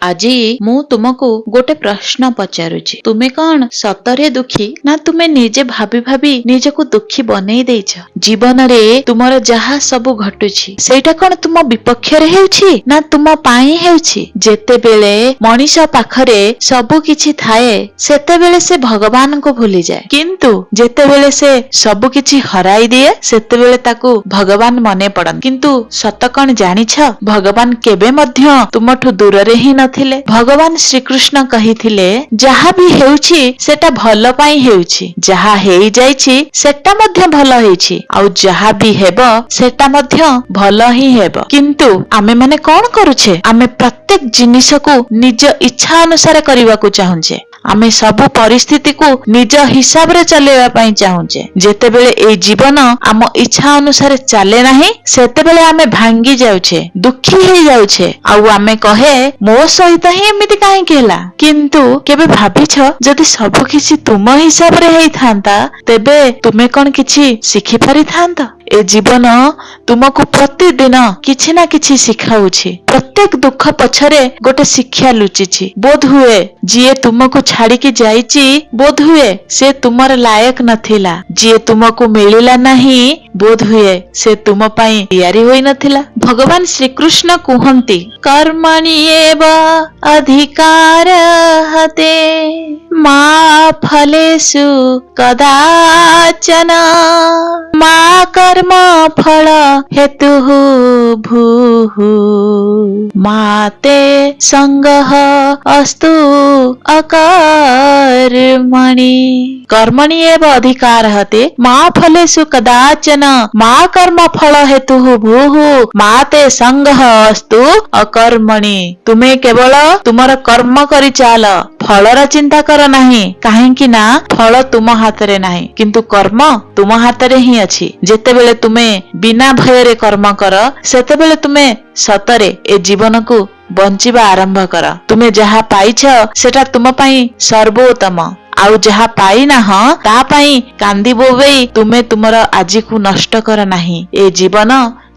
ଆଜି ମୁଁ ତୁମକୁ ଗୋଟେ ପ୍ରଶ୍ନ ପଚାରୁଛି। ତୁମେ କଣ ସତରେ ଦୁଃଖୀ ନା ତୁମେ ନିଜେ ଭାବି ଭାବି ନିଜକୁ ଦୁଃଖୀ ବନେଇ ଦେଇଛ? ଜୀବନରେ ତୁମର ଯାହା ସବୁ ଘଟୁଛି ସେଇଟା କଣ ତୁମ ବିପକ୍ଷରେ ହେଉଛି ନା ତୁମ ପାଇଁ ହେଉଛି? ଯେତେବେଳେ ମଣିଷ ପାଖରେ ସବୁ କିଛି ଥାଏ ସେତେବେଳେ ସେ ଭଗବାନଙ୍କୁ ଭୁଲିଯାଏ, କିନ୍ତୁ ଯେତେବେଳେ ସେ ସବୁ କିଛି ହରାଇ ଦିଏ ସେତେବେଳେ ତାକୁ ଭଗବାନ ମନେ ପଡନ୍ତି। କିନ୍ତୁ ସତ କଣ ଜାଣିଛ? ଭଗବାନ କେବେ ମଧ୍ୟ ତୁମଠୁ ଦୂରରେ ହିଁ ନଥିଲେ। ଭଗବାନ ଶ୍ରୀକୃଷ୍ଣ କହିଥିଲେ, ଯାହା ବି ହେଉଛି ସେଟା ଭଲ ପାଇଁ ହେଉଛି, ଯାହା ହେଇଯାଇଛି ସେଟା ମଧ୍ୟ ଭଲ ହେଇଛି, ଆଉ ଯାହା ବି ହେବ ସେଟା ମଧ୍ୟ ଭଲ ହିଁ ହେବ। କିନ୍ତୁ ଆମେମାନେ କଣ କରୁଛେ? ଆମେ ପ୍ରତ୍ୟେକ ଜିନିଷକୁ ନିଜ ଇଚ୍ଛା ଅନୁସାରେ କରିବାକୁ ଚାହୁଁଛେ। ଆମେ ସବୁ ପରିସ୍ଥିତିକୁ ନିଜ ହିସାବରେ ଚଲେଇବା ପାଇଁ ଚାହୁଁଛେ। ଯେତେବେଳେ ଏଇ ଜୀବନ ଆମ ଇଚ୍ଛା ଅନୁସାରେ ଚାଲେ ନାହିଁ ସେତେବେଳେ ଆମେ ଭାଙ୍ଗି ଯାଉଛେ, ଦୁଃଖୀ ହେଇଯାଉଛେ, ଆଉ ଆମେ କହେ ମୋ ସହିତ ହିଁ ଏମିତି କାହିଁକି ହେଲା? କିନ୍ତୁ କେବେ ଭାବିଛ ଯଦି ସବୁ କିଛି ତୁମ ହିସାବରେ ହେଇଥାନ୍ତା ତେବେ ତୁମେ କଣ କିଛି ଶିଖି ପାରିଥାନ୍ତ? ଏ ଜୀବନ ତୁମକୁ ପ୍ରତିଦିନ କିଛି ନା କିଛି ଶିଖାଉଛି। ପ୍ରତ୍ୟେକ ଦୁଃଖ ପଛରେ ଗୋଟେ ଶିକ୍ଷା ଲୁଚିଛି। ବୋଧହୁଏ ଯିଏ ତୁମକୁ ଛାଡିକି ଯାଇଛି ବୋଧହୁଏ ସେ ତୁମର ଲାୟକ ନଥିଲା। ଯିଏ ତୁମକୁ ମିଳିଲା ନାହିଁ ବୋଧହୁଏ ସେ ତୁମ ପାଇଁ ତିଆରି ହୋଇନଥିଲା। ଭଗବାନ ଶ୍ରୀକୃଷ୍ଣ କୁହନ୍ତି, କର୍ମଣି ଏବ ଅଧିକାରଃତେ ମା ଫଲେଷୁ କଦାଚନ ମା କର୍ମ ଫଳ ହେତୁଃ ଭୂଃ ମାତେ ସଙ୍ଗଃ ଅସ୍ତୁ ଅକର୍ମଣି। କର୍ମଣି ଏବ ଅଧିକାରଃତେ ମା ଫଲେଷୁ କଦାଚନ ମା କର୍ମ ଫଳ ହେତୁଃ ଭୂଃ ମାତେ ସଙ୍ଗଃ ଅସ୍ତୁ ଅକର୍ମଣି। ତୁମେ କେବଳ ତୁମର କର୍ମ କରି ଚାଲ, ଫଳର ଚିନ୍ତା କର ନାହିଁ। କାହିଁକି ନା ଫଳ ତୁମ ହାତରେ ନାହିଁ, କିନ୍ତୁ କର୍ମ ତୁମ ହାତରେ ହିଁ ଅଛି। ଯେତେବେଳେ ତୁମେ ବିନା ଭୟରେ କର୍ମ କର ସେତେବେଳେ ତୁମେ ସତରେ ଏ ଜୀବନକୁ ବଞ୍ଚିବା ଆରମ୍ଭ କର। ତୁମେ ଯାହା ପାଇଛ ସେଟା ତୁମ ପାଇଁ ସର୍ବୋତ୍ତମ, ଆଉ ଯାହା ପାଇନାହଁ ତା ପାଇଁ କାନ୍ଦି ବୋବେଇ ତୁମେ ତୁମର ଆଜିକୁ ନଷ୍ଟ କର ନାହିଁ। ଏ ଜୀବନ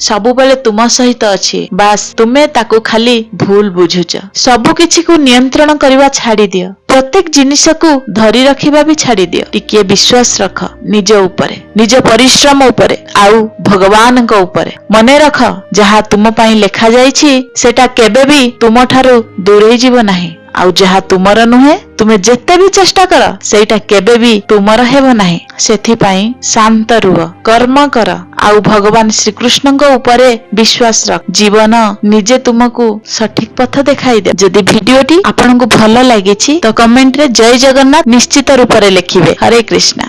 ସବୁବେଳେ ତୁମ ସହିତ ଅଛି, ବାସ୍ ତୁମେ ତାକୁ ଖାଲି ଭୁଲ ବୁଝୁଛ। ସବୁ କିଛିକୁ ନିୟନ୍ତ୍ରଣ କରିବା ଛାଡି ଦିଅ, ପ୍ରତ୍ୟେକ ଜିନିଷକୁ ଧରି ରଖିବା ବି ଛାଡି ଦିଅ। ଟିକିଏ ବିଶ୍ୱାସ ରଖ ନିଜ ଉପରେ, ନିଜ ପରିଶ୍ରମ ଉପରେ, ଆଉ ଭଗବାନଙ୍କ ଉପରେ। ମନେ ରଖ, ଯାହା ତୁମ ପାଇଁ ଲେଖା ଯାଇଛି ସେଟା କେବେ ବି ତୁମଠାରୁ ଦୂରେଇ ଯିବ ନାହିଁ, ଆଉ ଯାହା ତୁମର ନୁହେଁ ତୁମେ ଯେତେ ବି ଚେଷ୍ଟା କର ସେଇଟା କେବେ ବି ତୁମର ହେବ ନାହିଁ। ସେଥିପାଇଁ ଶାନ୍ତ ରୁହ, କର୍ମ କର, ଆଉ ଭଗବାନ ଶ୍ରୀକୃଷ୍ଣଙ୍କ ଉପରେ ବିଶ୍ୱାସ ରଖ। ଜୀବନ ନିଜେ ତୁମକୁ ସଠିକ ପଥ ଦେଖାଇଦେ। ଯଦି ଭିଡିଓଟି ଆପଣଙ୍କୁ ଭଲ ଲାଗିଛି ତ କମେଣ୍ଟରେ ଜୟ ଜଗନ୍ନାଥ ନିଶ୍ଚିତ ରୂପରେ ଲେଖିବେ। ହରେ କୃଷ୍ଣ।